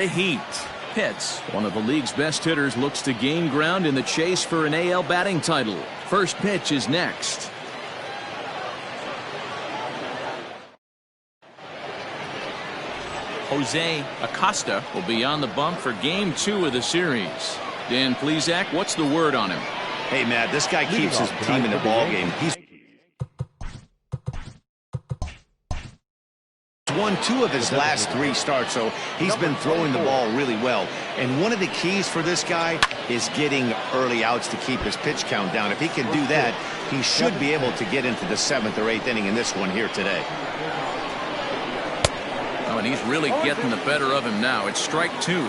The Heat. Pitts, one of the league's best hitters, looks to gain ground in the chase for an AL batting title. First pitch is next. Jose Acosta will be on the bump for game 2 of the series. Dan Plesac, what's the word on him? Hey, Matt, this guy keeps his team in the ballgame. He's won 2 of his last 3 starts, so he's been throwing the ball really well. And one of the keys for this guy is getting early outs to keep his pitch count down. If he can do that, he should be able to get into the 7th or 8th inning in this one here today. Oh, and he's really getting the better of him now. It's strike 2.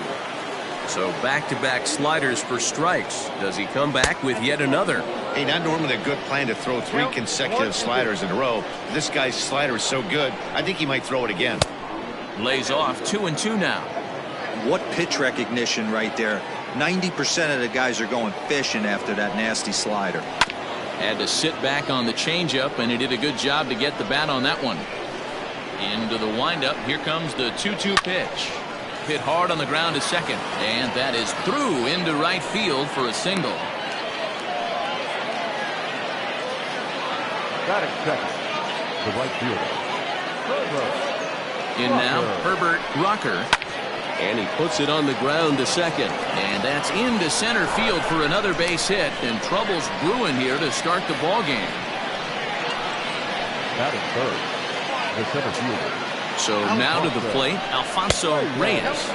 So back-to-back sliders for strikes. Does he come back with yet another? Hey, not normally a good plan to throw 3 consecutive sliders in a row. This guy's slider is so good, I think he might throw it again. Lays off 2-2 now. What pitch recognition right there. 90% of the guys are going fishing after that nasty slider. Had to sit back on the changeup, and he did a good job to get the bat on that one. Into the windup. Here comes the 2-2 pitch. Hit hard on the ground to second, and that is through into right field for a single. Got it, second. The right fielder. In now, Herbert Rocker. And he puts it on the ground to second. And that's into center field for another base hit. And trouble's brewing here to start the ball game. That is third. The center fielder. So now to the plate, Alfonso Reyes.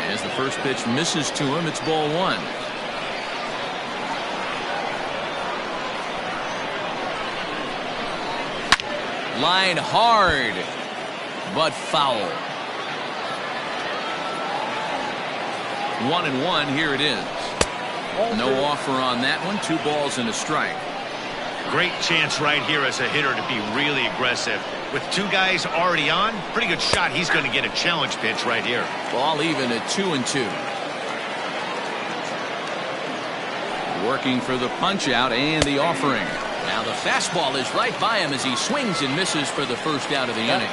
As the first pitch misses to him, it's ball 1. Line hard, but foul. 1-1, here it is. No offer on that one. 2 balls and a strike. Great chance right here as a hitter to be really aggressive. With 2 guys already on, pretty good shot. He's going to get a challenge pitch right here. Ball even at 2-2. Working for the punch out and the offering. Now the fastball is right by him as he swings and misses for the first out of the inning.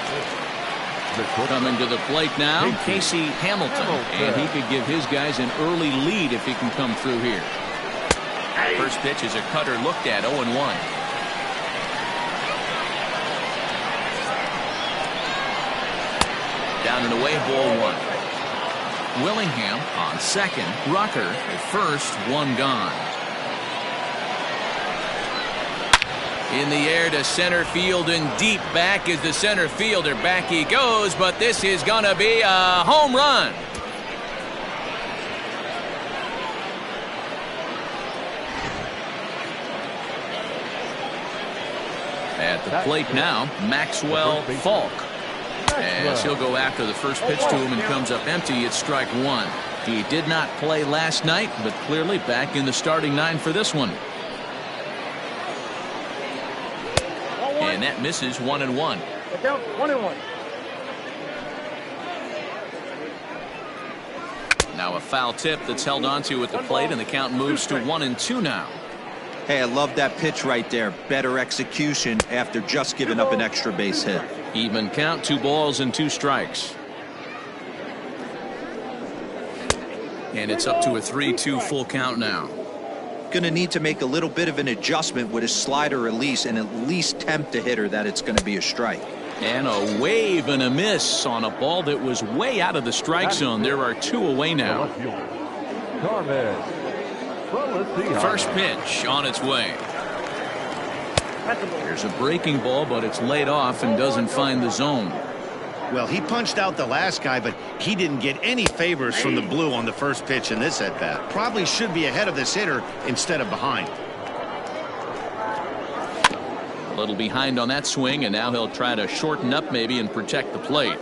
Coming to the plate now, Casey Hamilton. And he could give his guys an early lead if he can come through here. First pitch is a cutter looked at, 0-1. Down and away, ball 1. Willingham on second. Rocker at first, 1 gone. In the air to center field and deep. Back is the center fielder. Back he goes, but this is going to be a home run. At the plate now, Maxwell Falk. As he'll go after the first pitch to him and comes up empty. It's strike 1. He did not play last night, but clearly back in the starting 9 for this one. And that misses, 1-1. Count 1-1. Now a foul tip that's held onto at the plate, and the count moves to 1-2 now. Hey, I love that pitch right there. Better execution after just giving up an extra base hit. Even count, 2 balls and 2 strikes. And it's up to a 3-2 full count now. Going to need to make a little bit of an adjustment with his slider release and at least tempt the hitter that it's going to be a strike. And a wave and a miss on a ball that was way out of the strike zone. There are 2 away now. First pitch on its way. Here's a breaking ball, but it's laid off and doesn't find the zone. Well, he punched out the last guy, but he didn't get any favors from the blue on the first pitch in this at-bat. Probably should be ahead of this hitter instead of behind. A little behind on that swing, and now he'll try to shorten up maybe and protect the plate.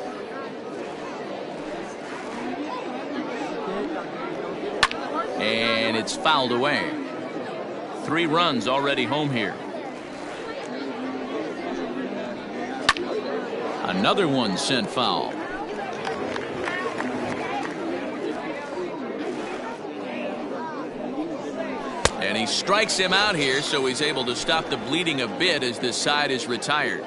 And it's fouled away. 3 runs already home here. Another one sent foul. And he strikes him out here, so he's able to stop the bleeding a bit as this side is retired.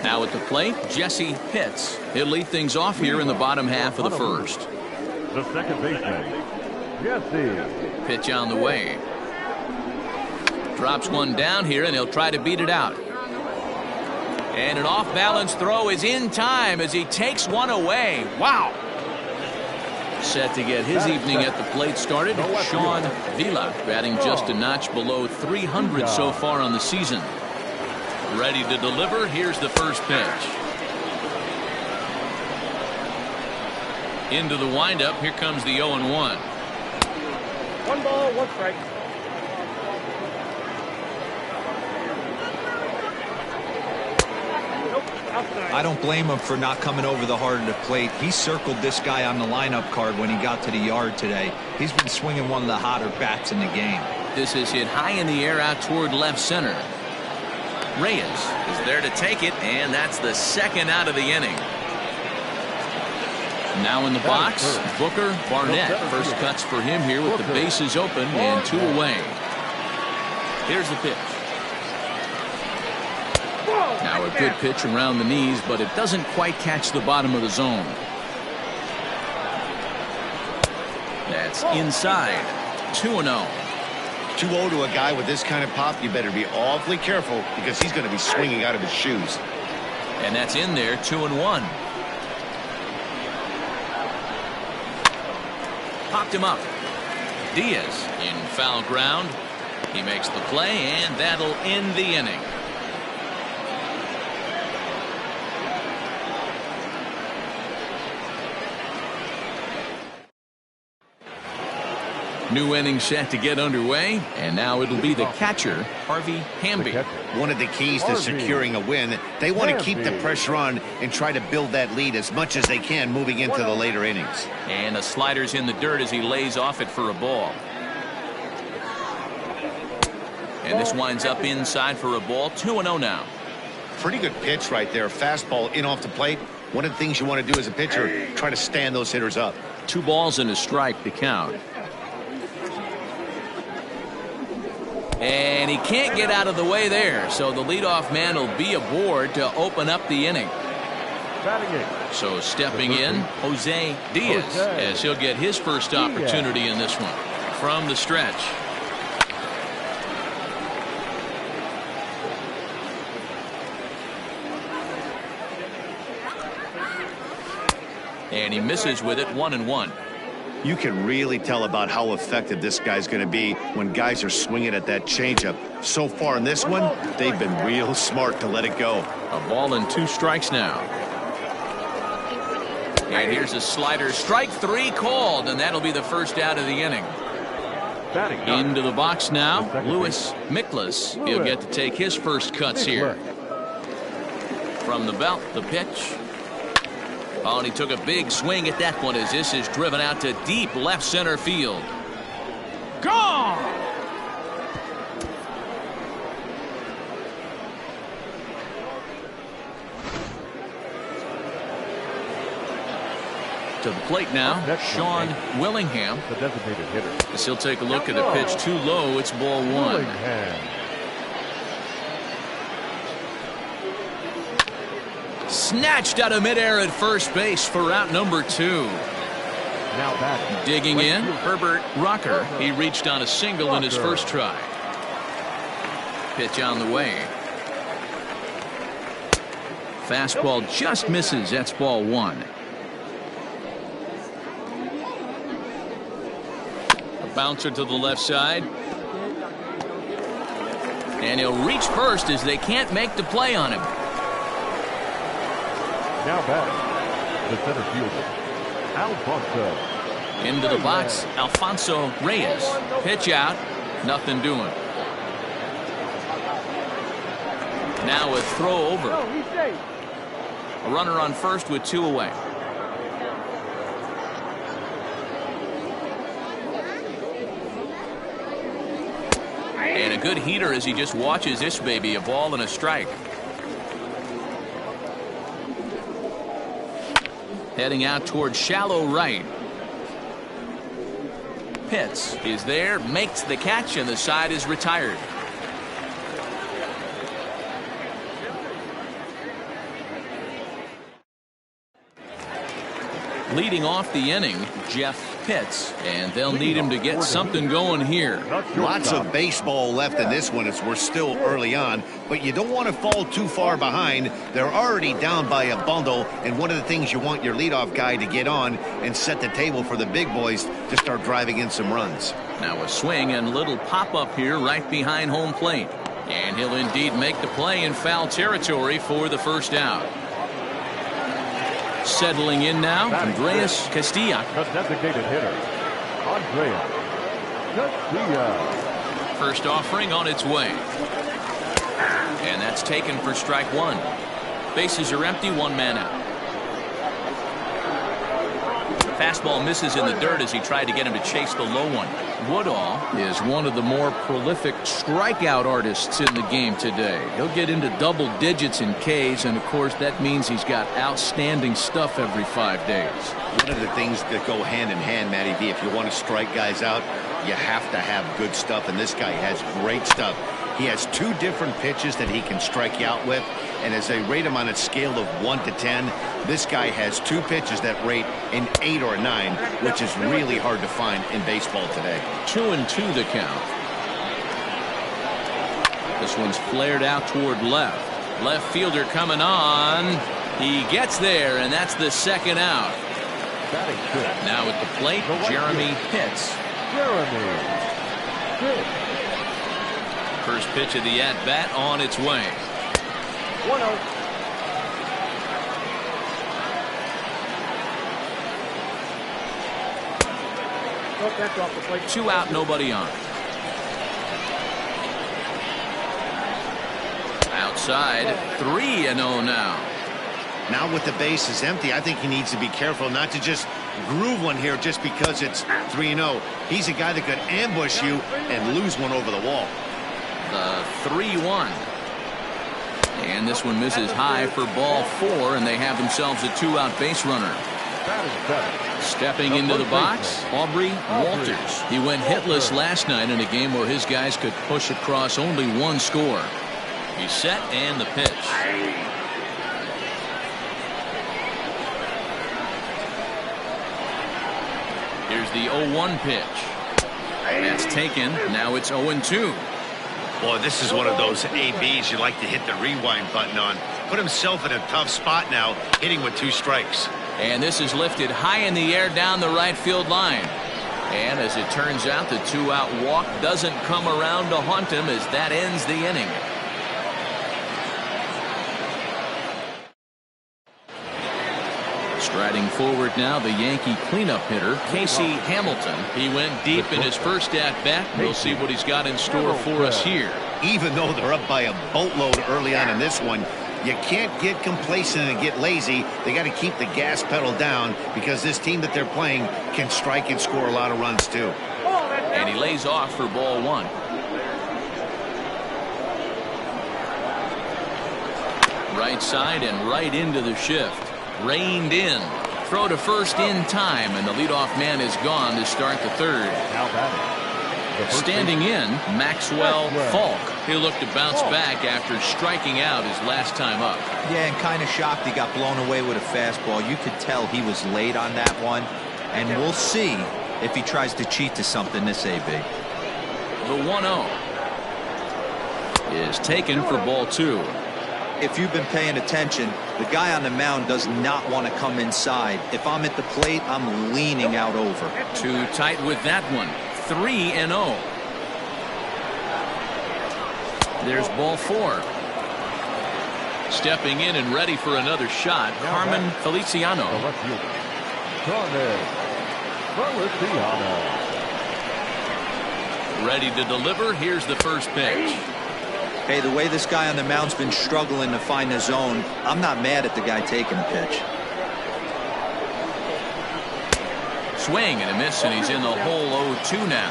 Now at the plate, Jesse Pitts. He'll lead things off here in the bottom half of the first. The second baseman, Jesse. Pitch on the way. Drops one down here, and he'll try to beat it out. And an off-balance throw is in time as he takes one away. Wow. Set to get his evening at the plate started, Sean Vila, batting just a notch below 300 so far on the season. Ready to deliver. Here's the first pitch. Into the windup. Here comes the 0-1. 1 ball, 1 strike. I don't blame him for not coming over the heart of the plate. He circled this guy on the lineup card when he got to the yard today. He's been swinging one of the hotter bats in the game. This is hit high in the air out toward left center. Reyes is there to take it, and that's the second out of the inning. Now in the box, Booker Barnett. First cuts for him here with the bases open and 2 away. Here's the pitch. Now a good pitch around the knees, but it doesn't quite catch the bottom of the zone. That's inside. 2-0. 2-0 to a guy with this kind of pop, you better be awfully careful because he's going to be swinging out of his shoes. And that's in there, 2-1. Popped him up. Diaz in foul ground. He makes the play, and that'll end the inning. New inning set to get underway, and now it'll be the catcher, Harvey Hamby. One of the keys to securing a win, they want to keep the pressure on and try to build that lead as much as they can moving into the later innings. And the slider's in the dirt as he lays off it for a ball. And this winds up inside for a ball. 2-0 now. Pretty good pitch right there. Fastball in off the plate. One of the things you want to do as a pitcher, try to stand those hitters up. 2 balls and a strike to count. And he can't get out of the way there, so the leadoff man will be aboard to open up the inning. So stepping in, Jose Diaz, as he'll get his first opportunity in this one. From the stretch. And he misses with it, 1-1. You can really tell about how effective this guy's going to be when guys are swinging at that changeup. So far in this one, they've been real smart to let it go. A ball and 2 strikes now. And here's a slider. Strike 3 called, and that'll be the first out of the inning. Into the box now, Louis Miklas. He'll get to take his first cuts here. From the belt, the pitch. Oh, and he took a big swing at that one as this is driven out to deep left center field. Gone! To the plate now, Sean Willingham. The designated hitter. As he'll take a look at a pitch too low. It's ball 1. Snatched out of midair at first base for out number 2. Now batting. Digging in, Herbert Rocker. He reached on a single in his first try. Pitch on the way. Fastball just misses. That's ball 1. A bouncer to the left side. And he'll reach first as they can't make the play on him. Now batting, the center fielder, Alfonso. Into the box, Alfonso Reyes. Pitch out, nothing doing. Now a throw over. A runner on first with 2 away. And a good heater as he just watches this baby, a ball and a strike. Heading out towards shallow right. Pitts is there, makes the catch, and the side is retired. Leading off the inning, Jeff Pitts, and they'll need him to get something going here. Lots of baseball left in this one as we're still early on, but you don't want to fall too far behind. They're already down by a bundle, and one of the things you want your leadoff guy to get on and set the table for the big boys to start driving in some runs. Now a swing and little pop-up here right behind home plate. And he'll indeed make the play in foul territory for the first out. Settling in now, Andreas Castilla. The designated hitter, Andreas Castilla. First offering on its way. And that's taken for strike one. Bases are empty, one man out. Fastball misses in the dirt as he tried to get him to chase the low one. Woodall is one of the more prolific strikeout artists in the game today. He'll get into double digits in Ks, and of course that means he's got outstanding stuff every 5 days. One of the things that go hand in hand, Matty V, if you want to strike guys out, you have to have good stuff, and this guy has great stuff. He has 2 different pitches that he can strike you out with, and as they rate him on a scale of 1 to 10, this guy has 2 pitches that rate an 8 or a 9, which is really hard to find in baseball today. 2-2 the count. This one's flared out toward left. Left fielder coming on. He gets there, and that's the second out. Now at the plate, Jeremy Pitts. First pitch of the at-bat on its way. 1-0. 2 out, nobody on. Outside, 3-0 now. Now with the bases empty, I think he needs to be careful not to just groove one here just because it's 3-0. He's a guy that could ambush you and lose one over the wall. The 3-1. And this one misses high for ball 4, and they have themselves a 2-out base runner. Stepping into the box, Aubrey Walters. He went hitless last night in a game where his guys could push across only 1 score. He's set, and the pitch. Here's the 0-1 pitch. That's taken. Now it's 0-2. Boy, this is one of those ABs you like to hit the rewind button on. Put himself in a tough spot now, hitting with 2 strikes. And this is lifted high in the air down the right field line. And as it turns out, the 2-out walk doesn't come around to haunt him as that ends the inning. Striding forward now, the Yankee cleanup hitter, Casey Hamilton. He went deep in his first at-bat. We'll see what he's got in store for us here. Even though they're up by a boatload early on in this one, you can't get complacent and get lazy. They got to keep the gas pedal down because this team that they're playing can strike and score a lot of runs too. And he lays off for ball 1. Right side and right into the shift. Reined in. Throw to first in time, and the leadoff man is gone to start the 3rd. Standing in, Maxwell Falk. He'll look to bounce back after striking out his last time up. Yeah, and kind of shocked he got blown away with a fastball. You could tell he was late on that one, and we'll see if he tries to cheat to something this AB. The 1-0 is taken for ball 2. If you've been paying attention, the guy on the mound does not want to come inside. If I'm at the plate, I'm leaning out over. Too tight with that one. 3-0. There's ball 4. Stepping in and ready for another shot, Carmen Feliciano. Ready to deliver. Here's the first pitch. Hey, the way this guy on the mound's been struggling to find the zone, I'm not mad at the guy taking the pitch. Swing and a miss, and he's in the hole 0-2 now.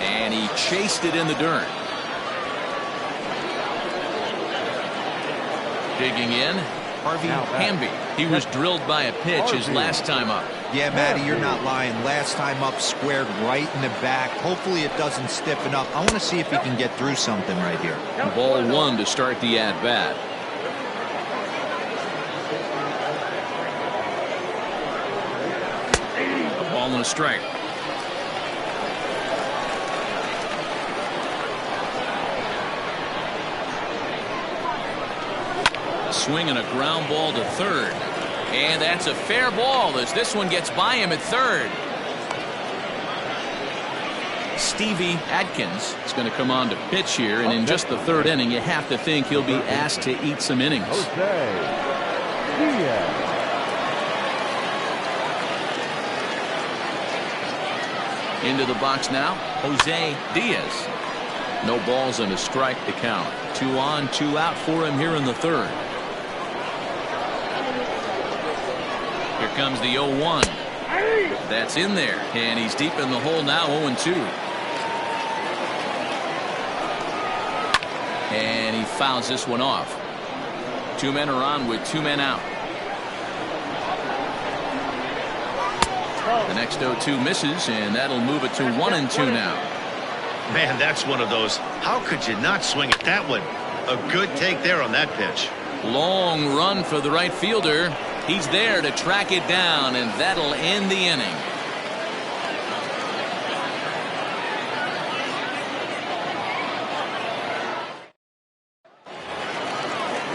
And he chased it in the dirt. Digging in, Harvey Hamby. He was drilled by a pitch his last time up. Yeah, Matty, you're not lying. Last time up, squared right in the back. Hopefully it doesn't stiffen up. I want to see if he can get through something right here. Ball one to start the at-bat. A ball and a strike. Swing and a ground ball to third. And that's a fair ball as this one gets by him at third. Stevie Atkins is going to come on to pitch here, and in just the third inning, you have to think he'll be asked to eat some innings. Into the box now, Jose Diaz. No balls and a strike to count. 2 on, 2 out for him here in the third. Here comes the 0-1. That's in there, and he's deep in the hole now, 0-2. And he fouls this one off. 2 men are on with 2 men out. The next 0-2 misses, and that'll move it to 1-2 now. Man, that's one of those. How could you not swing at that one? A good take there on that pitch. Long run for the right fielder. He's there to track it down, and that'll end the inning.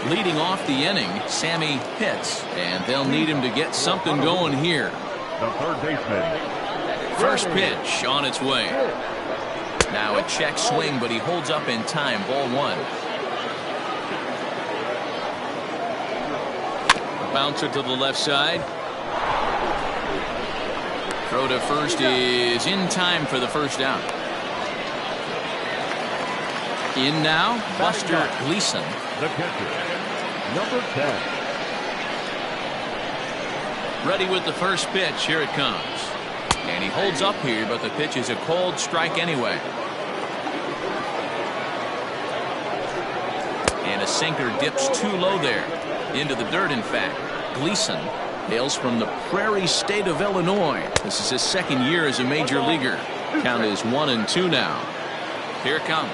Leading off the inning, Sammy Pitts, and they'll need him to get something going here. The third baseman. First pitch on its way. Now a check swing, but he holds up in time. Ball one. Bouncer to the left side. Throw to first is in time for the first out. In now, Buster Gleason. The catcher, number 10. Ready with the first pitch. Here it comes. And he holds up here, but the pitch is a cold strike anyway. And a sinker dips too low there. Into the dirt, in fact. Gleason hails from the Prairie State of Illinois. This is his second year as a major leaguer. Count is 1-2 now. Here it comes.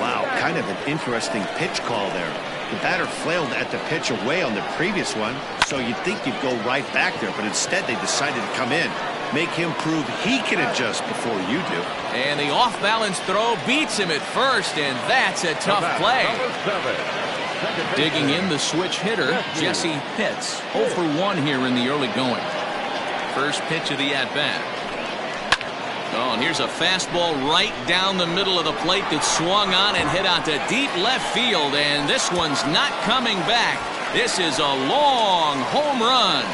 Wow, kind of an interesting pitch call there. The batter flailed at the pitch away on the previous one, so you'd think you'd go right back there, but instead they decided to come in. Make him prove he can adjust before you do. And the off-balance throw beats him at first, and that's a tough play. Digging in the switch hitter, Jesse Pitts. 0 for 1 here in the early going. First pitch of the at-bat. Oh, and here's a fastball right down the middle of the plate that swung on and hit out to deep left field, and this one's not coming back. This is a long home run.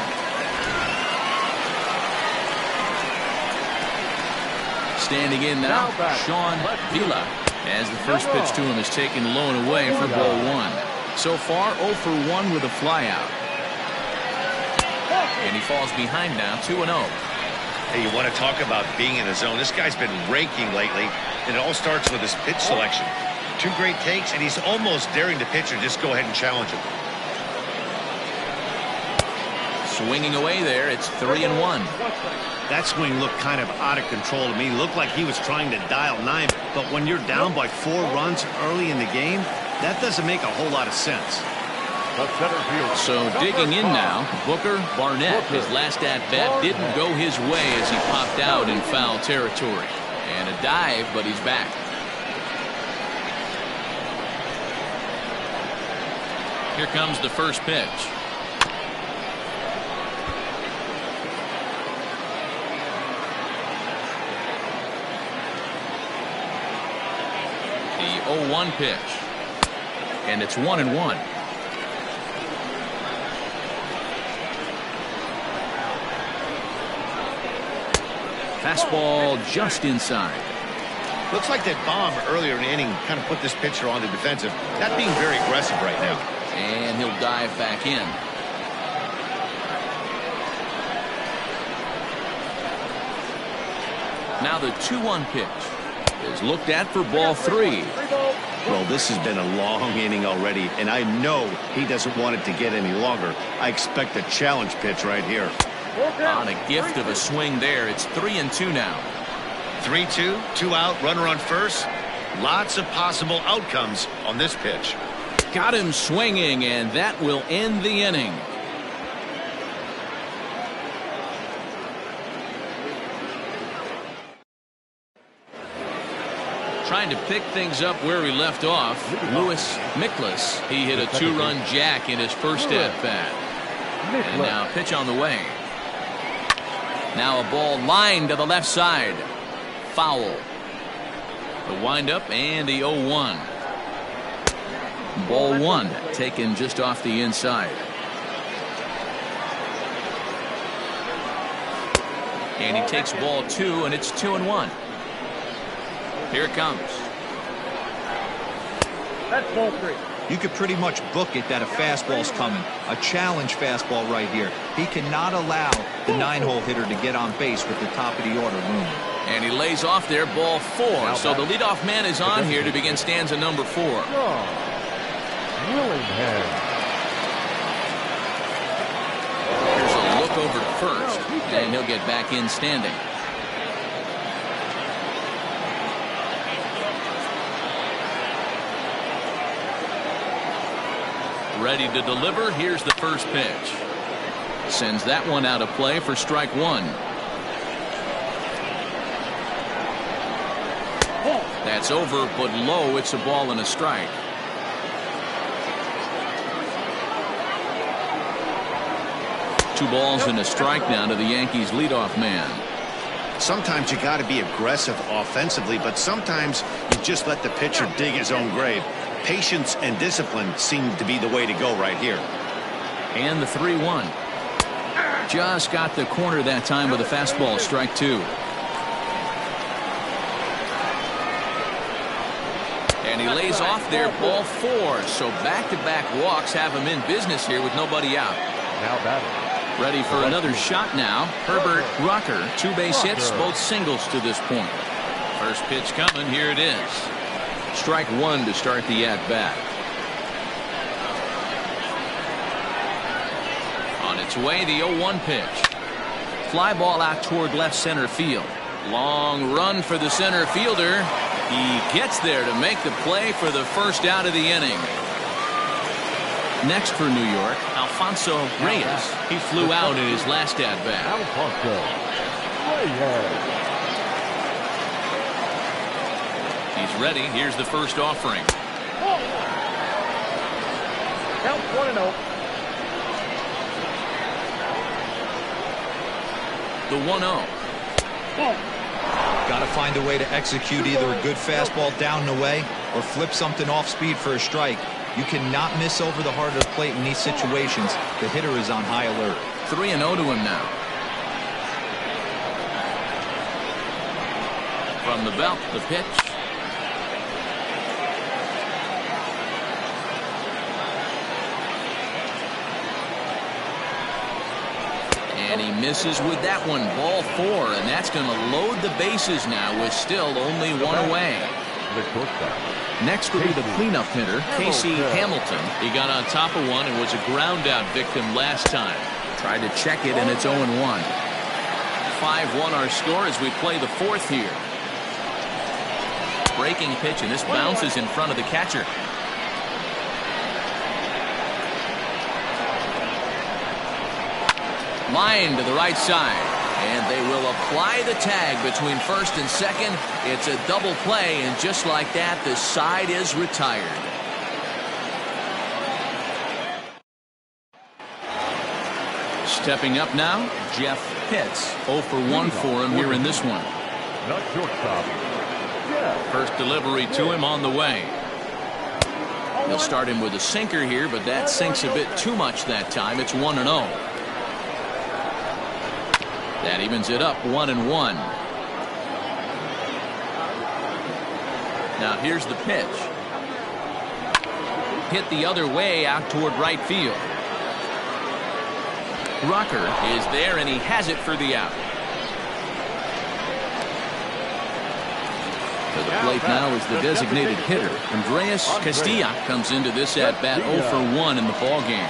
Standing in now, Sean Vila, as the first pitch to him is taken low and away for ball one. So far, 0 for 1 with a flyout. And he falls behind now, 2-0. Hey, you want to talk about being in the zone? This guy's been raking lately, and it all starts with his pitch selection. 2 great takes, and he's almost daring the pitcher just go ahead and challenge him. Swinging away there, it's 3-1. That swing looked kind of out of control to me. Looked like he was trying to dial 9, but when you're down by 4 runs early in the game, that doesn't make a whole lot of sense. So digging in now, Booker Barnett. His last at-bat didn't go his way as he popped out in foul territory. And a dive, but he's back. Here comes the first pitch. The 0-1 pitch. And it's 1-1. Fastball just inside. Looks like that bomb earlier in the inning kind of put this pitcher on the defensive. Not being very aggressive right now. And he'll dive back in. Now the 2-1 pitch is looked at for ball 3. Well, this has been a long inning already, and I know he doesn't want it to get any longer. I expect a challenge pitch right here. On a gift of a swing there. It's 3-2 now. 3-2, 2 out, runner on first. Lots of possible outcomes on this pitch. Got him swinging, and that will end the inning. Trying to pick things up where we left off. Lewis Miklas, he hit a 2-run jack in his first at-bat. And now pitch on the way. Now a ball lined to the left side. Foul. The windup and the 0-1. Ball one taken just off the inside. And he takes ball two, and it's 2-1. Here it comes. That's ball 3. You could pretty much book it that a fastball's coming. A challenge fastball right here. He cannot allow the 9-hole hitter to get on base with the top of the order looming. And he lays off there, ball 4. So the leadoff man is on here to begin stanza number 4. Willingham. Here's a look over to first, and he'll get back in standing. Ready to deliver. Here's the first pitch. Sends that one out of play for strike 1. That's over, but low. It's a ball and a strike. Two balls and a strike now to the Yankees leadoff man. Sometimes you got to be aggressive offensively, but sometimes you just let the pitcher dig his own grave. Patience and discipline seem to be the way to go right here. And the 3-1. Just got the corner that time with a fastball, strike 2. And he lays off there, ball 4. So back-to-back walks have him in business here with nobody out. Now batting. Ready for another shot now. Herbert Rucker, 2 base hits, both singles to this point. First pitch coming. Here it is. Strike 1 to start the at-bat. On its way, the 0-1 pitch. Fly ball out toward left center field. Long run for the center fielder. He gets there to make the play for the first out of the inning. Next for New York, Alfonso Reyes. He flew out in his last at-bat. Alfonso Reyes. He's ready. Here's the first offering. Count 1-0. The 1-0. Got to find a way to execute either a good fastball down and away or flip something off speed for a strike. You cannot miss over the heart of the plate in these situations. The hitter is on high alert. 3-0 to him now. From the belt, the pitch. And he misses with that one, ball 4, and that's going to load the bases now with still only 1 away. The shortstop. Next will be the cleanup hitter, Casey Hamilton. He got on top of one and was a ground out victim last time. Tried to check it, and it's 0-1. 5-1 our score as we play the 4th here. Breaking pitch, and this bounces in front of the catcher. Line to the right side, and they will apply the tag between first and second. It's a double play, and just like that, the side is retired. Stepping up now, Jeff Pitts. 0 for 1 for him here in this one. Not shortstop. First delivery to him on the way. They'll start him with a sinker here, but that sinks a bit too much that time. It's 1-0. That evens it up, 1-1. Now here's the pitch. Hit the other way out toward right field. Rucker is there, and he has it for the out. To the plate now is the designated hitter. Andreas Castilla comes into this at bat 0 for 1 in the ball game.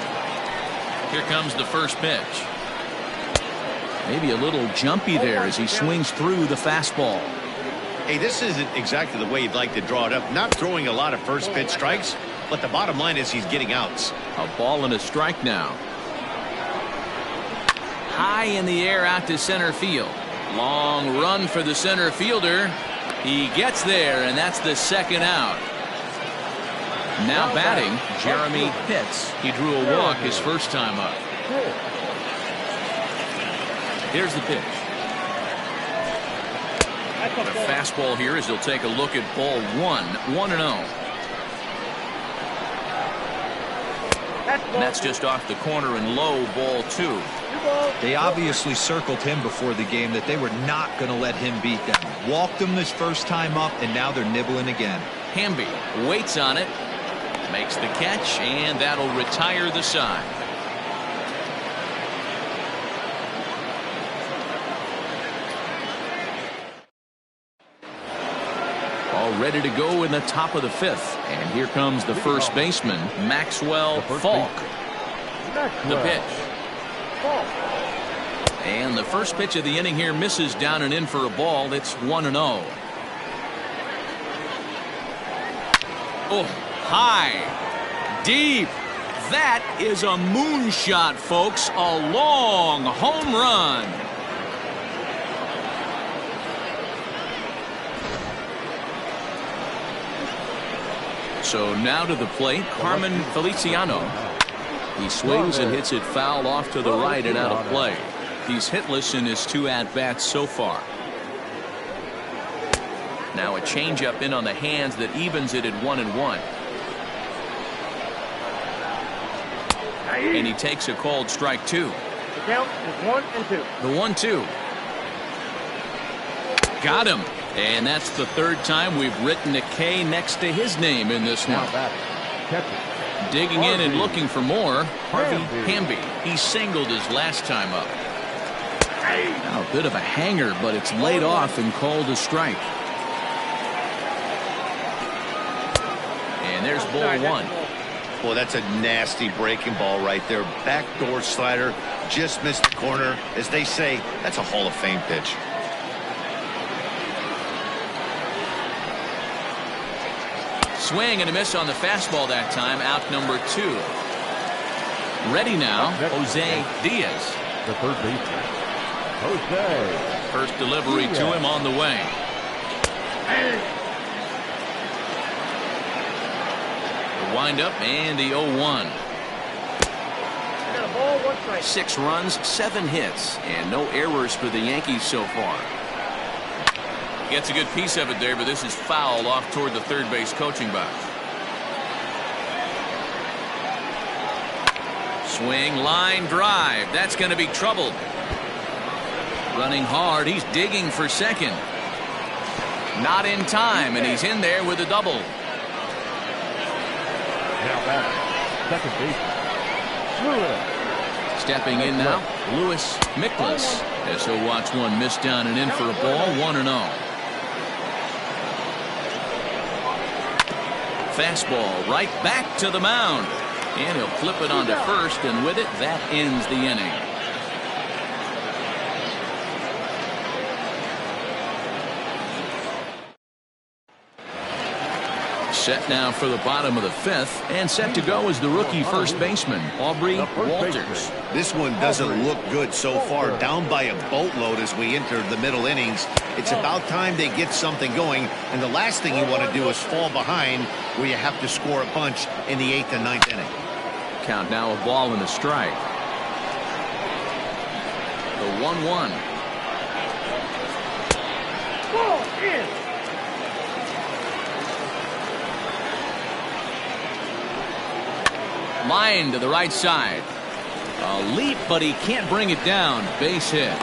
Here comes the first pitch. Maybe a little jumpy there as he swings through the fastball. Hey, this isn't exactly the way you'd like to draw it up. Not throwing a lot of first pitch strikes, but the bottom line is he's getting outs. A ball and a strike now. High in the air out to center field. Long run for the center fielder. He gets there, and that's the second out. Now batting, Jeremy Pitts. He drew a walk his first time up. Here's the pitch. The fastball here as he'll take a look at ball 1, 1-0. And that's just off the corner and low, ball 2. They obviously circled him before the game that they were not going to let him beat them. Walked him this first time up, and now they're nibbling again. Hamby waits on it, makes the catch, and that'll retire the side. All ready to go in the top of the 5th. And here comes the first baseman, Maxwell Falk. The pitch. And the first pitch of the inning here misses down and in for a ball. It's 1-0. Oh, high, deep. That is a moonshot, folks. A long home run. So now to the plate, Carmen Feliciano. He swings and hits it foul off to the right and out of play. He's hitless in his 2 at-bats so far. Now a changeup in on the hands that evens it at 1-1. And he takes a called strike 2. The count is 1-2. The 1-2. Got him. And that's the 3rd time we've written a K next to his name in this one. Digging in and looking for more, Harvey Hamby. He singled his last time up. Now a bit of a hanger, but it's laid off and called a strike. And there's ball 1. Well, that's a nasty breaking ball right there. Backdoor slider, just missed the corner. As they say, that's a Hall of Fame pitch. Swing and a miss on the fastball that time. Out number 2. Ready now, Jose Diaz. The third baseman, Jose. First delivery to him on the way. The windup and the 0-1. 6 runs, 7 hits, and no errors for the Yankees so far. Gets a good piece of it there, but this is foul off toward the third base coaching box. Swing, line drive. That's going to be trouble. Running hard. He's digging for second. Not in time, and he's in there with a double. Now back, second baseman, Stepping in now, Lewis Miklas. As he'll watch one miss down and in for a ball, 1-0. Fastball right back to the mound. And he'll flip it onto first, and with it, that ends the inning. Set now for the bottom of the 5th, and set to go is the rookie first baseman, Aubrey Walters. This one doesn't look good so far. Down by a boatload as we enter the middle innings. It's about time they get something going, and the last thing you want to do is fall behind where you have to score a bunch in the 8th and 9th inning. Count now, a ball and a strike. The 1-1. Ball in. Line to the right side. A leap, but he can't bring it down. Base hit.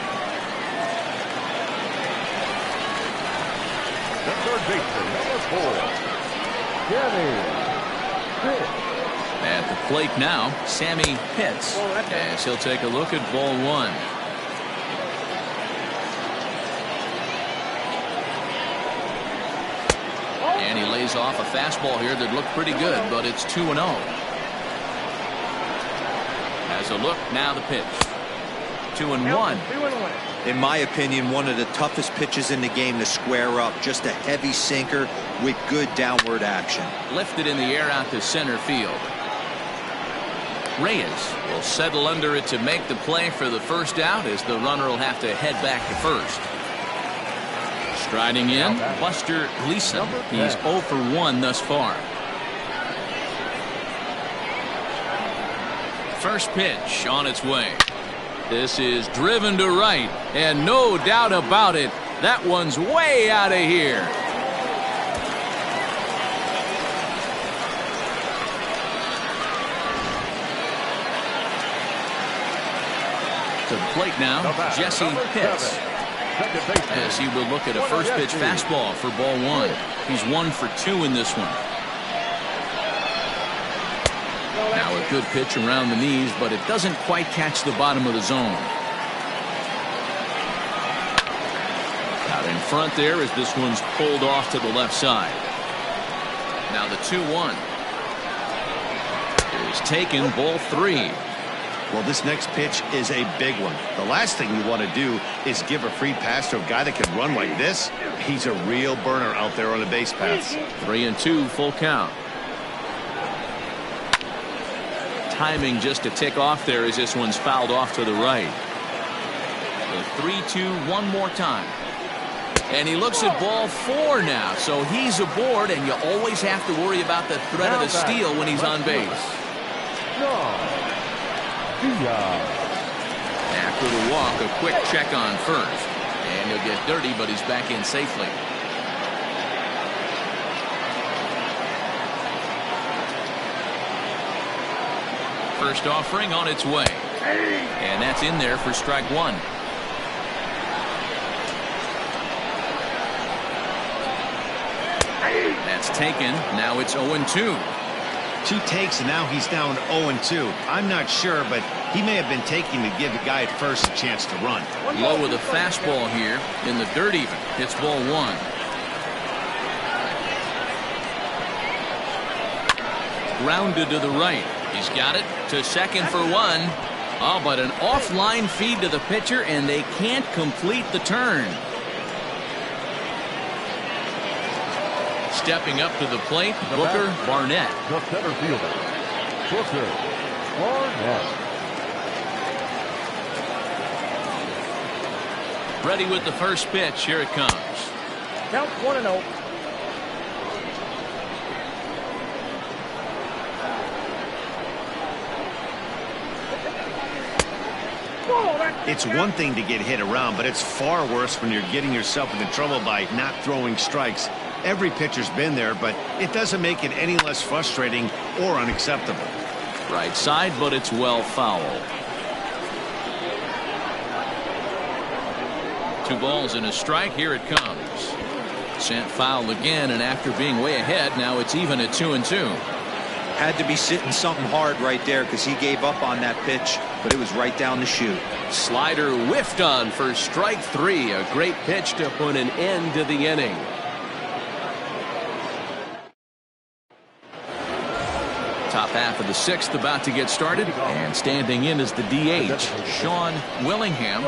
the third baseman, number 4, Sammy Pitts. At the plate now, Sammy Pitts, as he'll take a look at ball 1. And he lays off a fastball here that looked pretty good, but it's 2-0. Has a look, now the pitch. 2-1. In my opinion, one of the toughest pitches in the game to square up. Just a heavy sinker with good downward action. Lifted in the air out to center field. Reyes will settle under it to make the play for the first out, as the runner will have to head back to first. Striding in, Buster Gleason. He's 0 for 1 thus far. First pitch on its way. This is driven to right, and no doubt about it, that one's way out of here. To the plate now, Jesse Pitts. As he will look at a first pitch fastball for ball 1. He's 1 for 2 in this one. Now a good pitch around the knees, but it doesn't quite catch the bottom of the zone. Out in front there as this one's pulled off to the left side. Now the 2-1 is taken, ball 3. Well, this next pitch is a big one. The last thing you want to do is give a free pass to a guy that can run like this. He's a real burner out there on the base paths. 3-2, full count. Timing just to tick off there as this one's fouled off to the right. The 3-2 one more time. And he looks at ball 4 now, so he's aboard, and you always have to worry about the threat of a steal when he's on base. After the walk, a quick check on first, and he'll get dirty, but he's back in safely. First offering on its way, and that's in there for strike 1. That's taken. Now it's 0-2. 2 takes, and now he's down 0-2. I'm not sure, but he may have been taking to give the guy at first a chance to run. Low with a fastball here in the dirt even. It's ball 1. Grounded to the right. He's got it to second for 1. Oh, but an offline feed to the pitcher, and they can't complete the turn. Stepping up to the plate, Booker Barnett. The center fielder, Booker Barnett. Ready with the first pitch. Here it comes. Count 1-0. It's one thing to get hit around, but it's far worse when you're getting yourself into trouble by not throwing strikes. Every pitcher's been there, but it doesn't make it any less frustrating or unacceptable. Right side, but it's well fouled. 2 balls and a strike. Here it comes. Sent foul again, and after being way ahead, now it's even at 2-2. Had to be sitting something hard right there, because he gave up on that pitch, but it was right down the chute. Slider whiffed on for strike 3. A great pitch to put an end to the inning. Top half of the 6th about to get started, and standing in is the DH, Sean Willingham.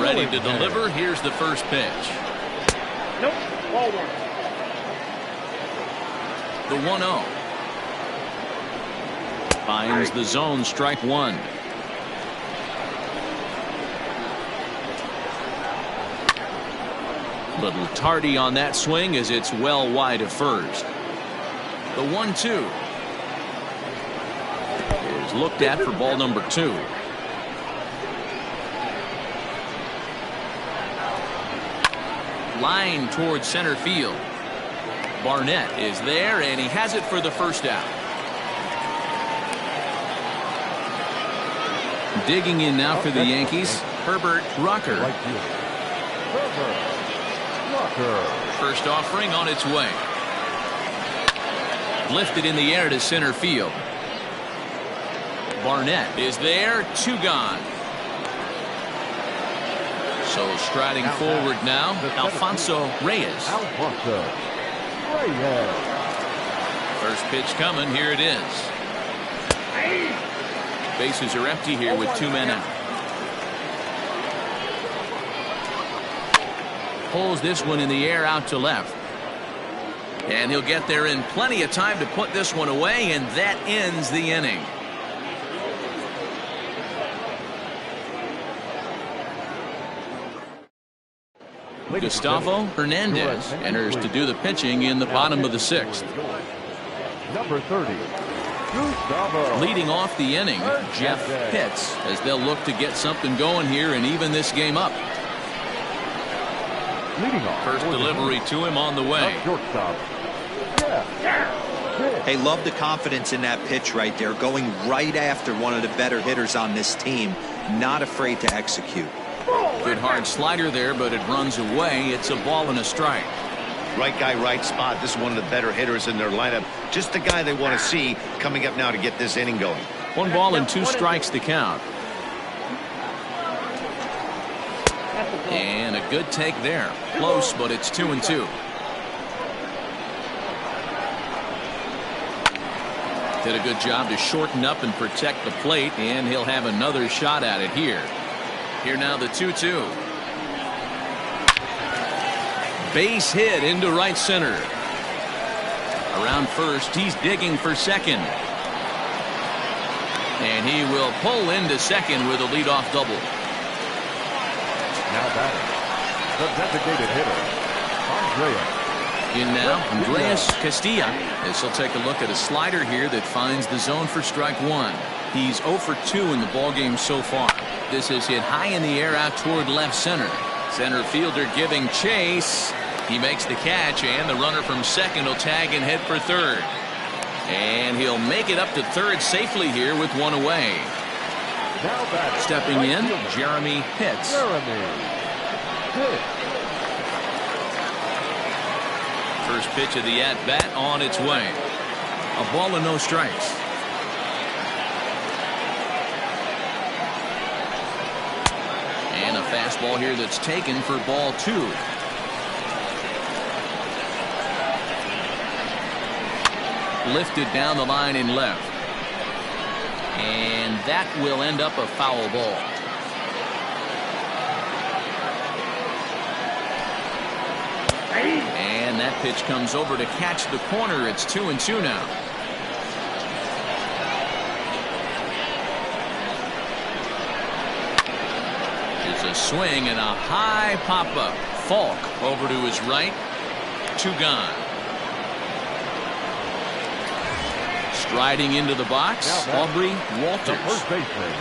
Ready to deliver. Here's the first pitch. Nope, ball 1. The 1-0. Finds the zone, strike 1. Little tardy on that swing as it's well wide of first. The 1-2 is looked at for ball number 2. Line towards center field. Barnett is there, and he has it for the first out. Digging in now for the Yankees, Herbert Rocker. First offering on its way. Lifted in the air to center field. Barnett is there, 2 gone. So striding forward now, Alfonso Reyes. Reyes. First pitch coming. Here it is. Bases are empty here with 2 men out. Pulls this one in the air out to left. And he'll get there in plenty of time to put this one away, and that ends the inning. Gustavo Hernandez enters to do the pitching in the bottom of the 6th. Number 30, Gustavo. Leading off the inning, Jeff Pitts, as they'll look to get something going here and even this game up. Leading off. First delivery to him on the way. Shortstop. Hey, love the confidence in that pitch right there, going right after one of the better hitters on this team, not afraid to execute. Good hard slider there, but it runs away. It's a ball and a strike. Right guy, right spot. This is one of the better hitters in their lineup. Just the guy they want to see coming up now to get this inning going. 1 ball and 2 strikes to count. And a good take there. Close, but it's 2-2. Did a good job to shorten up and protect the plate, and he'll have another shot at it here. Here now the 2-2. Base hit into right center. Around first, he's digging for second. And he will pull into second with a leadoff double. Now batting, the designated hitter, Andrea. In now, Andreas Castilla. As he'll take a look at a slider here that finds the zone for strike 1. He's 0 for 2 in the ballgame so far. This is hit high in the air out toward left center. Center fielder giving chase. He makes the catch, and the runner from second will tag and head for third. And he'll make it up to third safely here with 1 away. Now batting, Stepping right in, fielder, Jeremy Pitts. Jeremy Pitts. First pitch of the at-bat on its way. A ball and no strikes. And a fastball here that's taken for ball 2. Lifted down the line in left. And that will end up a foul ball. And that pitch comes over to catch the corner. It's 2-2 now. It's a swing and a high pop-up. Falk over to his right. 2 gone. Striding into the box, Aubrey The Walters. first baseman,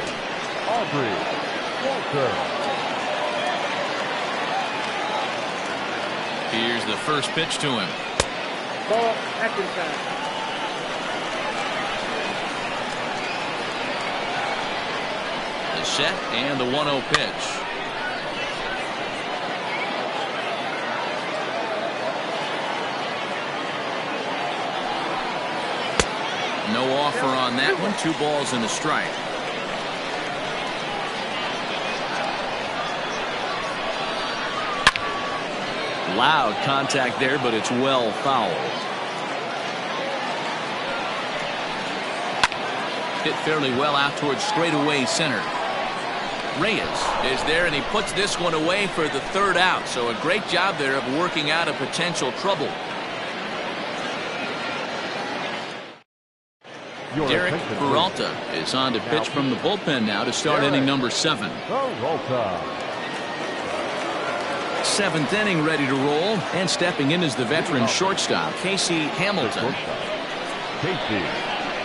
Aubrey Walters. Here's the first pitch to him. Ball, action time. The set and the 1-0 pitch. No offer on that one. 2 balls and a strike. Loud contact there, but it's well fouled. Hit fairly well out towards straightaway center. Reyes is there, and he puts this one away for the 3rd out. So a great job there of working out a potential trouble. Derek Peralta is on to pitch from the bullpen now to start inning number 7. Peralta. 7th inning ready to roll, and stepping in is the veteran shortstop Casey Hamilton. Casey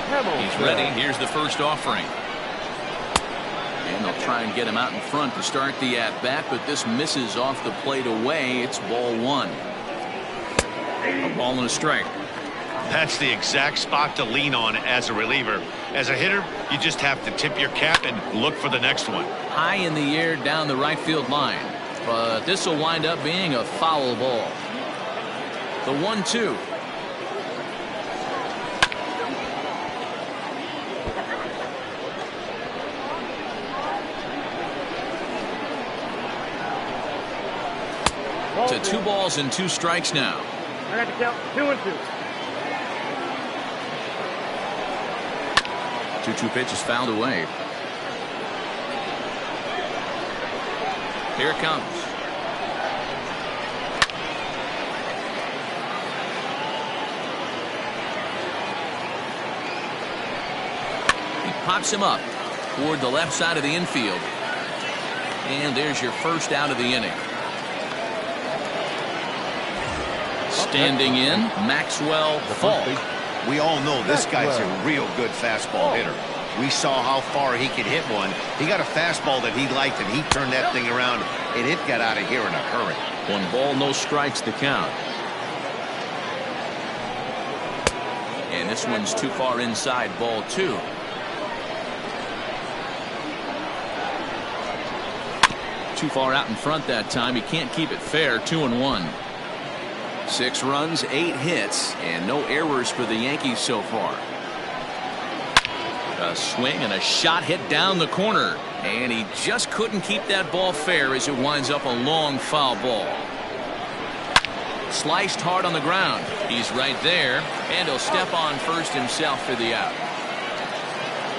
Hamilton. He's ready. Here's the first offering. And they'll try and get him out in front to start the at-bat, but this misses off the plate away. It's ball 1. A ball and a strike. That's the exact spot to lean on as a reliever. As a hitter, you just have to tip your cap and look for the next one. High in the air down the right field line. But this will wind up being a foul ball. The 1-2. To 2 balls and 2 strikes now. I got to count 2-2. 2-2 pitch is fouled away. Here it comes. He pops him up toward the left side of the infield. And there's your first out of the inning. Standing in, Maxwell Falk. We all know this guy's a real good fastball hitter. We saw how far he could hit one. He got a fastball that he liked, and he turned that thing around, and it got out of here in a hurry. 1 ball, no strikes to count. And this one's too far inside, ball 2. Too far out in front that time. He can't keep it fair. 2-1. 6 runs, 8 hits, and no errors for the Yankees so far. A swing and a shot hit down the corner, and he just couldn't keep that ball fair as it winds up a long foul ball. Sliced hard on the ground. He's right there, and he'll step on first himself for the out.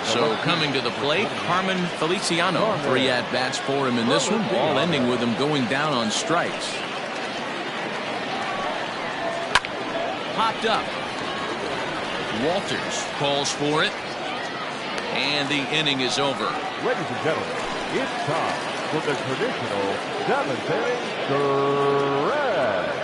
So coming to the plate, Carmen Feliciano. 3 at-bats for him in this one, all ending with him going down on strikes. Popped up. Walters calls for it. And the inning is over. Ladies and gentlemen, it's time for the traditional 7th inning stretch.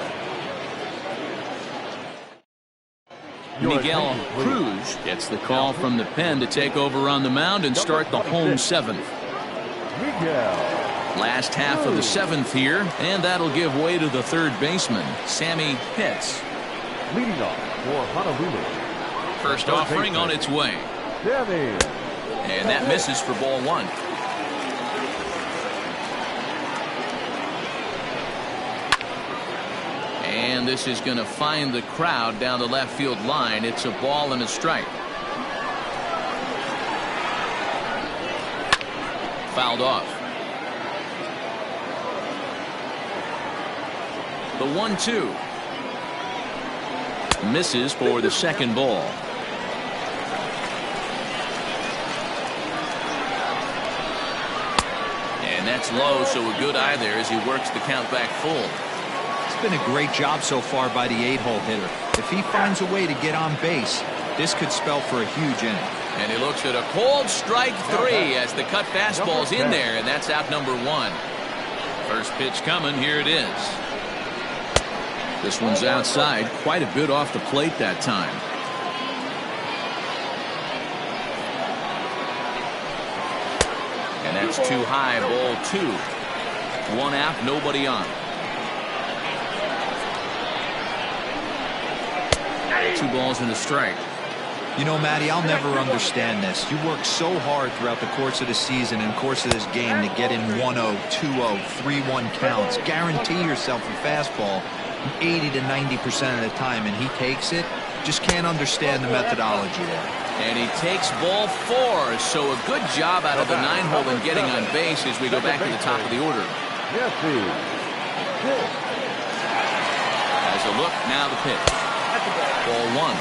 Miguel Cruz gets the call from the pen to take over on the mound and start the home 7th. Last half of the 7th here, and that'll give way to the third baseman, Sammy Pitts. Leading off for Honolulu. First offering on its way. And that misses for ball 1. And this is going to find the crowd down the left field line. It's a ball and a strike. Fouled off. The 1-2. Misses for the second ball. And that's low, so a good eye there as he works the count back full. It's been a great job so far by the 8-hole hitter. If he finds a way to get on base, this could spell for a huge inning. And he looks at a cold strike 3 as the cut fastball's in there, and that's out number 1. First pitch coming. Here it is. This one's outside, quite a bit off the plate that time. And that's too high, ball 2. 1 out, nobody on. 2 balls and a strike. You know, Matty, I'll never understand this. You work so hard throughout the course of the season and course of this game to get in 1-0, 2-0, 3-1 counts. Guarantee yourself a fastball 80 to 90% of the time, and he takes it. Just can't understand the methodology there. And he takes ball 4, so a good job out of the 9-hole in getting on base as we go back to the top of the order. As a look, now the pitch. Ball 1.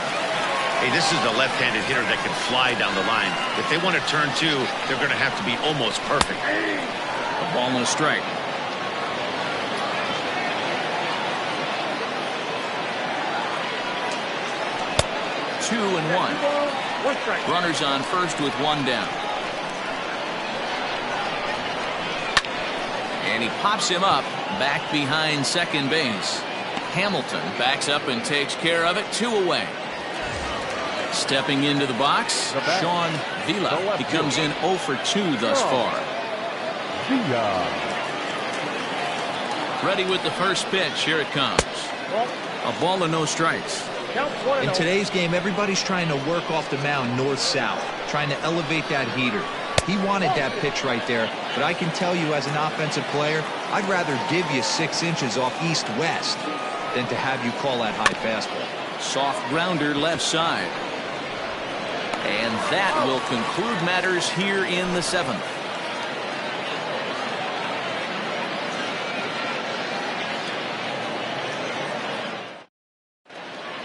Hey, this is the left-handed hitter that can fly down the line. If they want to turn 2, they're going to have to be almost perfect. A ball and a strike. Two and 1. Runners on first with 1 down. And he pops him up back behind second base. Hamilton backs up and takes care of it. 2 away. Stepping into the box, Sean Vila. He comes in 0 for 2 thus far. Ready with the first pitch. Here it comes. A ball and no strikes. In today's game, everybody's trying to work off the mound north-south, trying to elevate that heater. He wanted that pitch right there, but I can tell you as an offensive player, I'd rather give you 6 inches off east-west than to have you call that high fastball. Soft grounder left side. And that will conclude matters here in the 7th.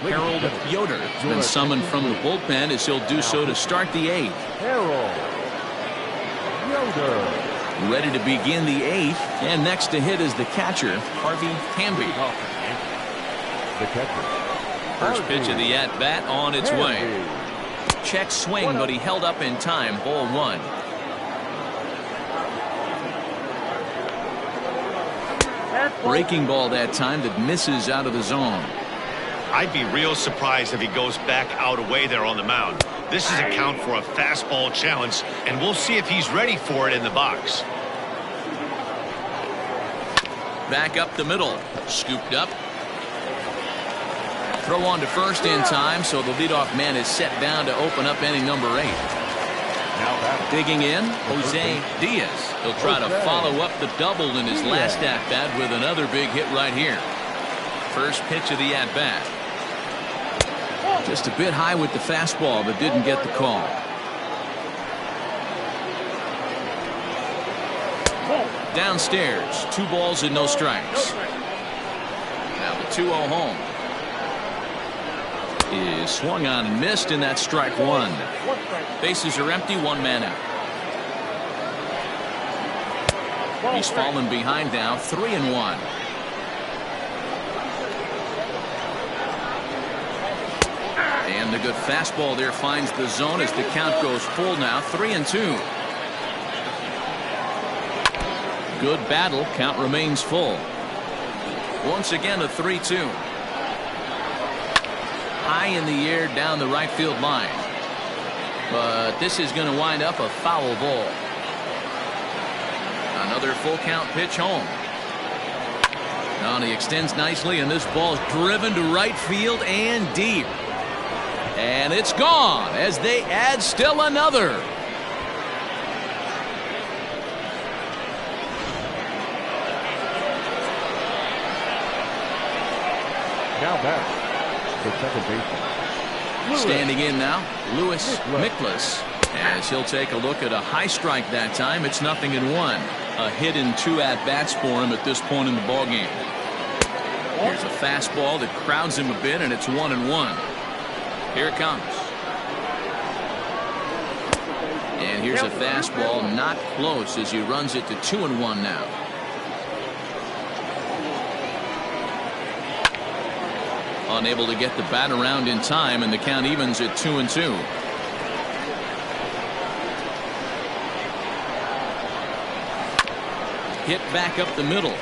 Harold Yoder has been summoned from the bullpen as he'll do so to start the 8th. Harold Yoder. Ready to begin the 8th, and next to hit is the catcher, Harvey Hamby. The catcher. First pitch of the at-bat on its way. Check swing, but he held up in time. Ball 1. Breaking ball that time that misses out of the zone. I'd be real surprised if he goes back out away there on the mound. This is a count for a fastball challenge, and we'll see if he's ready for it in the box. Back up the middle. Scooped up. Throw on to first in time, so the leadoff man is set down to open up inning number 8. Digging in, Jose Diaz. He'll try to follow up the double in his last at-bat with another big hit right here. First pitch of the at-bat. Just a bit high with the fastball, but didn't get the call. Downstairs, 2 balls and no strikes. Now the 2-0 home. Is swung on and missed, and that's strike 1. Bases are empty, 1 man out. He's fallen behind now, 3-1. And the good fastball there finds the zone as the count goes full now, 3-2. Good battle, count remains full. Once again a 3-2. High in the air down the right field line. But this is going to wind up a foul ball. Another full count pitch home. Now he extends nicely, and this ball's driven to right field and deep. And it's gone as they add still another. Now back. The second baseman. Standing in now, Lewis Miklas, as he'll take a look at a high strike that time. It's 0-1. A hit in 2 at-bats for him at this point in the ballgame. Here's a fastball that crowds him a bit, and it's 1-1. Here it comes. And here's a fastball not close as he runs it to 2-1 now. Unable to get the bat around in time, and the count evens at 2-2. Hit back up the middle.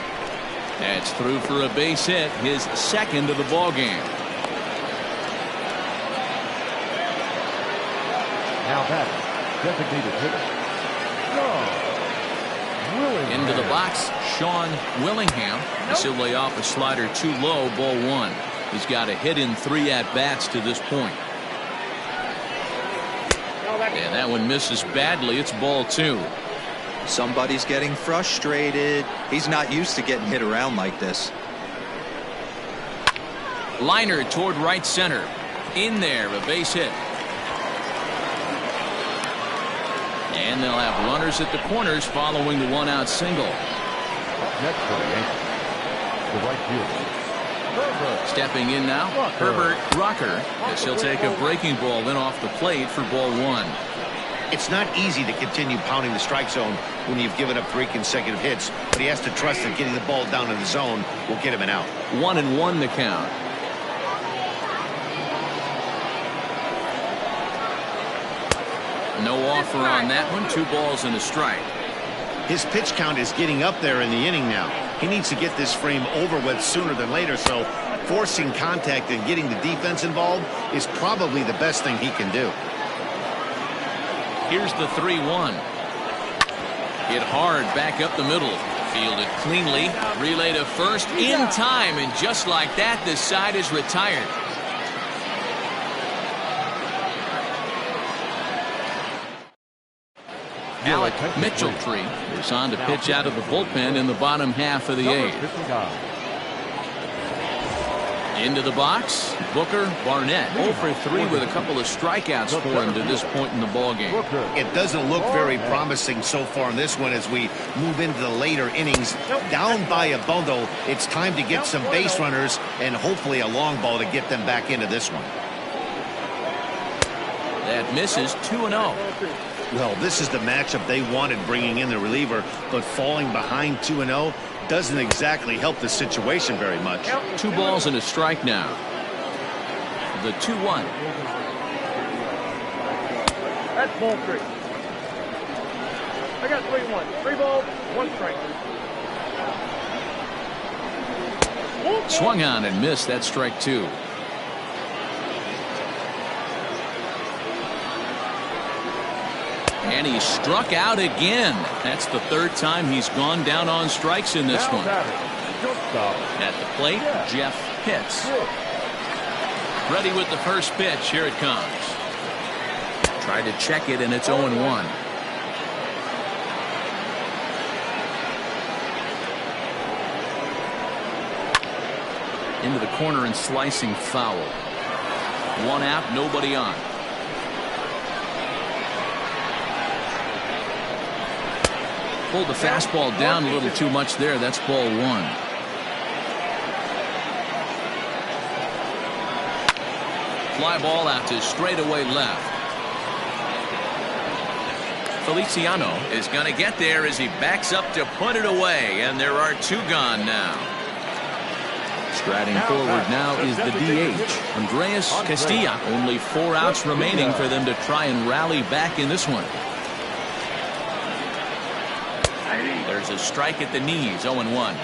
That's through for a base hit, his second of the ball game. Now back. Designated hitter. Into the box, Sean Willingham. This will lay off a slider too low, ball 1. He's got a hit in 3 at-bats to this point. And that one misses badly. It's ball 2. Somebody's getting frustrated. He's not used to getting hit around like this. Liner toward right center. In there, a base hit. And they'll have runners at the corners following the 1-out single. Next for the Yankees. The right fielder. Stepping in now, Herbert Rocker, as he'll take a breaking ball in off the plate for ball 1. It's not easy to continue pounding the strike zone when you've given up 3 consecutive hits, but he has to trust that getting the ball down in the zone will get him an out. 1-1 the count. No offer on that one. 2 balls and a strike. His pitch count is getting up there in the inning now. He needs to get this frame over with sooner than later, so forcing contact and getting the defense involved is probably the best thing he can do. Here's the 3-1. Hit hard back up the middle. Fielded cleanly. Relay to first in time, and just like that, this side is retired. Alec Mitchell-Tree is on to pitch out of the bullpen in the bottom half of the 8th. Into the box, Booker Barnett 0 for 3 with a couple of strikeouts for him to this point in the ballgame. It doesn't look very promising so far in this one as we move into the later innings. Down by a bundle, it's time to get some base runners and hopefully a long ball to get them back into this one. That misses 2-0. Well, this is the matchup they wanted, bringing in the reliever, but falling behind 2-0 doesn't exactly help the situation very much. 2 balls and a strike now. The 2-1. That's ball 3. I got 3-1. 3 balls, 1 strike. Swung on and missed. That strike 2. And he struck out again. That's the 3rd time he's gone down on strikes in this one. At the plate, Jeff Pitts. Ready with the first pitch. Here it comes. Tried to check it, and it's 0-1. Into the corner and slicing foul. 1 out, nobody on. Pulled the fastball down a little too much there. That's ball 1. Fly ball out to straightaway left. Feliciano is going to get there as he backs up to put it away, and there are 2 gone now. Striding forward now is the DH, Andres Castilla. Only 4 outs remaining for them to try and rally back in this one. There's a strike at the knees, 0-1.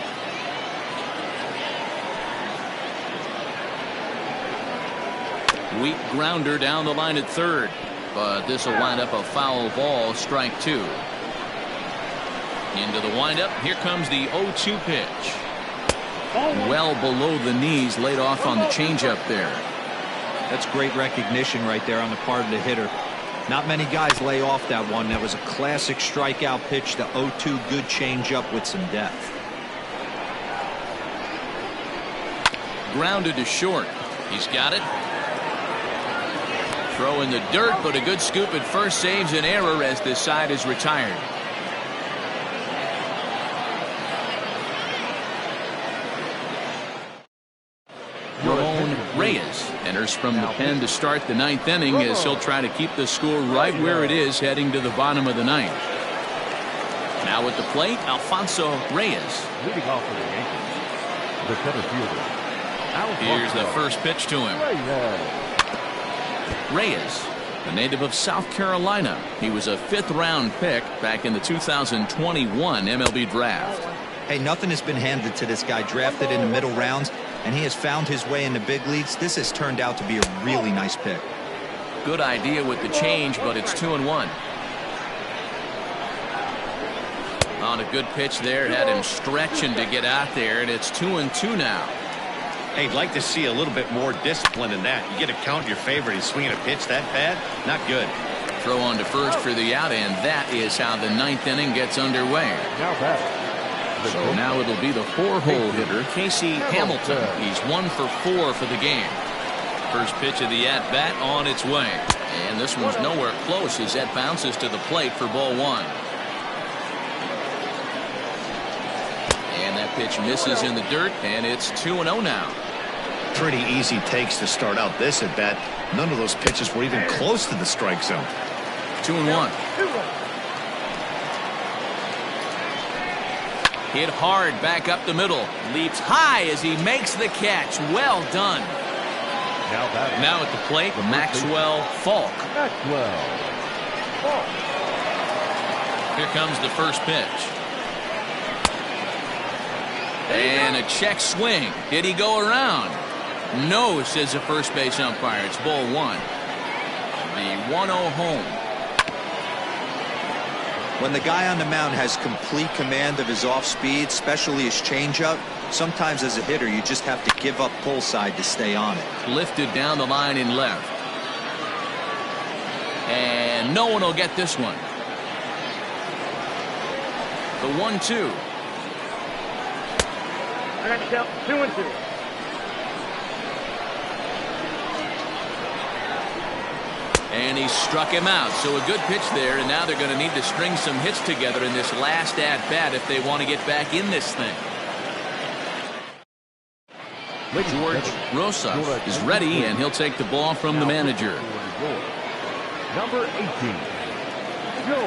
Weak grounder down the line at 3rd, but this will wind up a foul ball, strike 2. Into the windup, here comes the 0-2 pitch. Well below the knees, laid off on the changeup there. That's great recognition right there on the part of the hitter. Not many guys lay off that one. That was a classic strikeout pitch. The 0-2 good changeup with some depth. Grounded to short. He's got it. Throw in the dirt, but a good scoop at first saves an error as this side is retired. Reyes enters from the pen to start the 9th inning as he'll try to keep the score right where it is heading to the bottom of the 9th. Now at the plate, Alfonso Reyes. Leading off for the Yankees, the center fielder. Here's the first pitch to him. Reyes, a native of South Carolina. He was a 5th-round pick back in the 2021 MLB draft. Hey, nothing has been handed to this guy. Drafted in the middle rounds, and he has found his way in the big leagues. This has turned out to be a really nice pick. Good idea with the change, but it's 2-1. On a good pitch there, had him stretching to get out there, and it's 2-2 now. Hey, I'd like to see a little bit more discipline in that. You get a count in your favor. He's swinging a pitch that bad? Not good. Throw on to first for the out, and that is how the 9th inning gets underway. So now it'll be the 4-hole hitter, Casey Hamilton. He's 1 for 4 for the game. First pitch of the at-bat on its way. And this one's nowhere close as that bounces to the plate for ball 1. And that pitch misses in the dirt, and it's 2-0 now. Pretty easy takes to start out this at-bat. None of those pitches were even close to the strike zone. 2-1. Hit hard back up the middle. Leaps high as he makes the catch. Well done. Now at the plate, Maxwell Falk. Here comes the first pitch. And a check swing. Did he go around? No, says the first base umpire. It's ball 1. The 1-0 home. When the guy on the mound has complete command of his off speed, especially his changeup, sometimes as a hitter you just have to give up pull side to stay on it. Lifted down the line in left. And no one will get this one. The 1-2. I got to count 2-2. And he struck him out. So a good pitch there, and now they're going to need to string some hits together in this last at-bat if they want to get back in this thing. George Rosas is ready, and he'll take the ball from the manager. Number 18.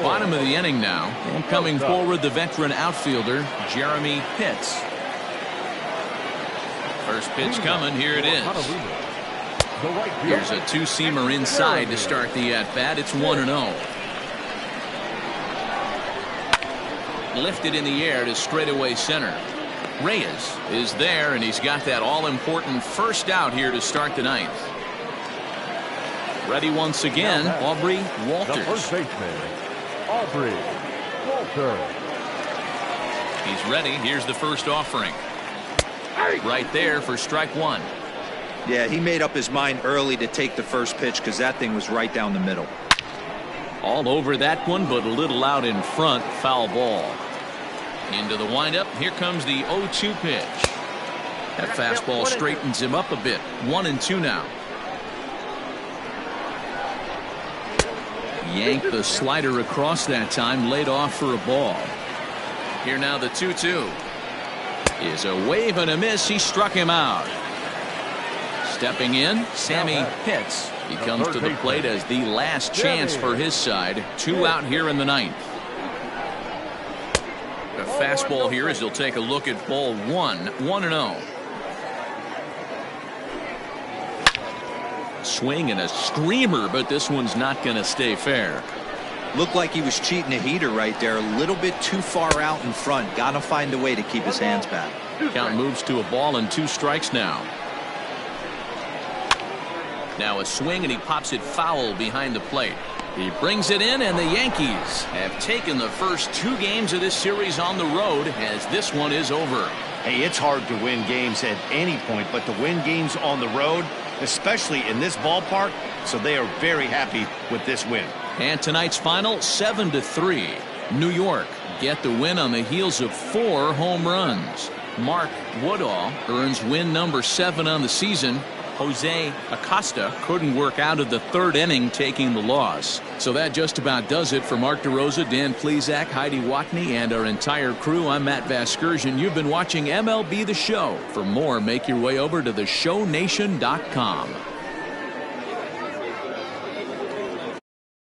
Bottom of the inning now, and coming forward the veteran outfielder Jeremy Pitts. First pitch coming. Here it is. Here's a two-seamer inside to start the at-bat. It's 1-0. Lifted in the air to straightaway center. Reyes is there, and he's got that all-important first out here to start the ninth. Ready once again, Aubrey Walters. The first baseman, Aubrey Walters. He's ready. Here's the first offering. Right there for strike one. Yeah, he made up his mind early to take the first pitch because that thing was right down the middle. All over that one, but a little out in front. Foul ball. Into the windup. Here comes the 0-2 pitch. That fastball straightens him up a bit. 1-2 now. Yanked the slider across that time. Laid off for a ball. Here now the 2-2. Is a wave and a miss. He struck him out. Stepping in, Sammy Pitts. He comes to the plate as the last chance for his side. 2 out here in the ninth. A fastball here as he'll take a look at ball 1. 1-0. Swing and a screamer, but this one's not going to stay fair. Looked like he was cheating a heater right there. A little bit too far out in front. Got to find a way to keep his hands back. Count moves to a ball and 2 strikes now. Now a swing, and he pops it foul behind the plate. He brings it in, and the Yankees have taken the first 2 games of this series on the road as this one is over. Hey, it's hard to win games at any point, but to win games on the road, especially in this ballpark, so they are very happy with this win. And tonight's final, 7-3. New York get the win on the heels of 4 home runs. Mark Woodall earns win number 7 on the season. Jose Acosta couldn't work out of the 3rd inning, taking the loss. So that just about does it for Mark DeRosa, Dan Plesac, Heidi Watney, and our entire crew. I'm Matt Vasgersian. You've been watching MLB The Show. For more, make your way over to theshownation.com.